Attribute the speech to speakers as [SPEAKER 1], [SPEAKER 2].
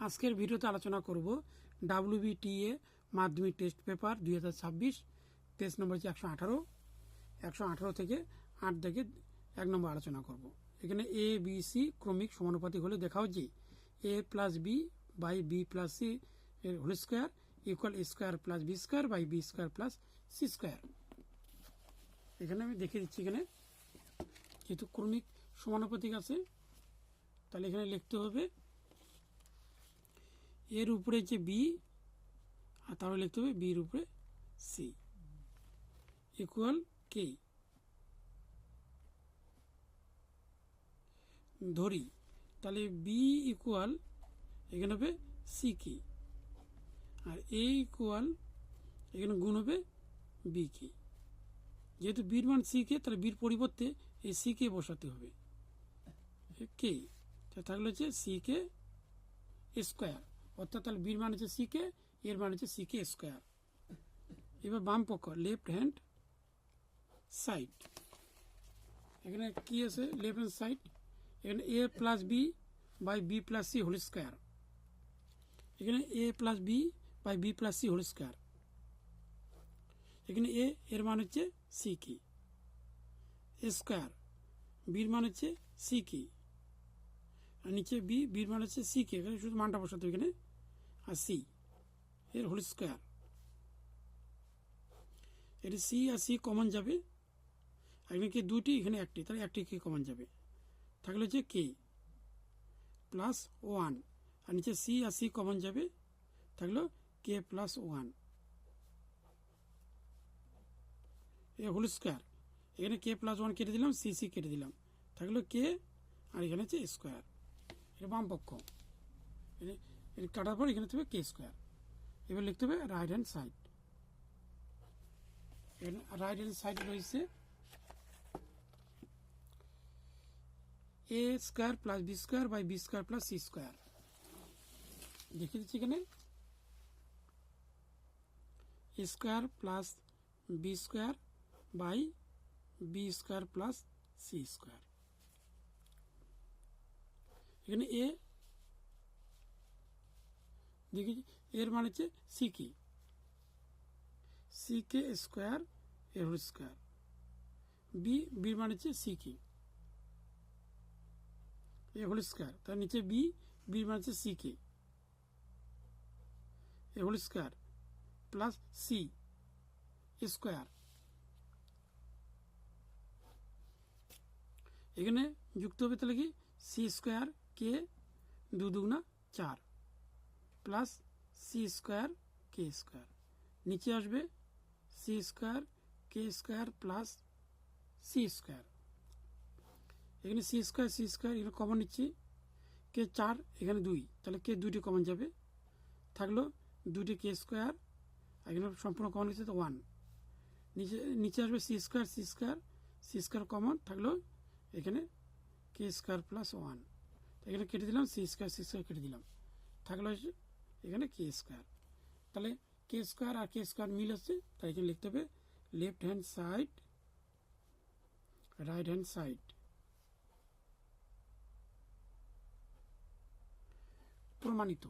[SPEAKER 1] আজকের ভিডিওতে আলোচনা করব WBTA মাধ্যমিক টেস্ট পেপার 2026 পেজ নম্বর হচ্ছে 118 থেকে 8 থেকে 1 নম্বর আলোচনা করব। এখানে এ বি সি ক্রমিক সমানুপাতিক হলে দেখা হচ্ছে a plus b by b plus c এর whole square equal a square plus B square by B square plus C square. এখানে আমি দেখিয়ে দিচ্ছি, এখানে যেহেতু ক্রমিক সমানুপাতিক আছে তাহলে এখানে লিখতে হবে এর উপরে যে বি আর তাহলে লিখতে হবে বির উপরে সি ইকুয়াল কে। ধরি তাহলে বি ইকুয়াল এখানে হবে সি কি, আর এ ইকুয়াল এখানে গুণ হবে বি কি। যেহেতু বির মান সি কে তাহলে বির পরিবর্তে এই সি কে বসাতে হবে কে, থাকলে হচ্ছে সি কে স্কোয়ার, অর্থাৎ তাহলে বির মান হচ্ছে সি কে, এর মান হচ্ছে সি কে স্কোয়ার। এবার বাম পক্ষ লেফট হ্যান্ড সাইড, এখানে কি আছে লেফট হ্যান্ড সাইড, এখানে a plus b by b plus c whole square, এখানে a plus b by b plus c whole square. এখানে এ এর মান হচ্ছে সি কি স্কোয়ার, বির মান হচ্ছে সি কি, আর নিচে বি বির মান হচ্ছে সি কে, এখানে শুধু মানটা বসাতে এখানে, আর সি এর হোল স্কোয়ার। এটা সি আর সি কমন যাবে, এখানে কি দুটি এখানে একটি, তাহলে একটি কে কমন যাবে, থাকলে হচ্ছে কে প্লাস 1, আর নিচে সি আর সি কমন যাবে, থাকলো কে প্লাস 1 এ হোল স্কোয়ার। এখানে কে প্লাস 1 কেটে দিলাম, সি সি কেটে দিলাম, থাকলো কে, আর এখানে হচ্ছে স্কোয়ার। এটা বাম পক্ষ, এটা কাটার পর এখানে থাকবে কে স্কোয়ার। এবার লিখতে হবে right hand side. Right hand side রয়েছে A square plus B square by B square plus C square. দেখিয়ে দিচ্ছি এখানে A square plus B square by B square plus C square. এখানে এ দেখি এর মানে হচ্ছে C K, C K square এর হোল স্কোয়ার, বি বির মানে হচ্ছে সি কি এ হোল স্কোয়ার, তার নিচে বি বির মানে হচ্ছে C K A whole square plus C square. এখানে যুক্ত হবে তাহলে কি সি স্কোয়ার কে 2 দুগুণা 4 প্লাস সি স্কোয়ার কে স্কোয়ার, নিচে আসবে সি স্কোয়ার কে স্কোয়ার প্লাস সি স্কোয়ার। এখানে সি স্কোয়ার এখানে কমন নিচ্ছি, কে 4 এখানে 2, তাহলে কে 2টি কমন যাবে, থাকলো 2টি কে স্কোয়ার, এখানে সম্পূর্ণ কমন নিচ্ছে তো 1, নিচে আসবে সি স্কোয়ার কমন থাকলো, এখানে কে স্কোয়ার প্লাস 1, এখানে কেটে দিলাম সি স্কোয়ার কেটে দিলাম, থাকলো এখানে কে স্কোয়ার। তাহলে কে স্কোয়ার আর কে স্কোয়ার মিল হচ্ছে, তাই এখানে লিখতে হবে left hand side right hand side. প্রমাণিত।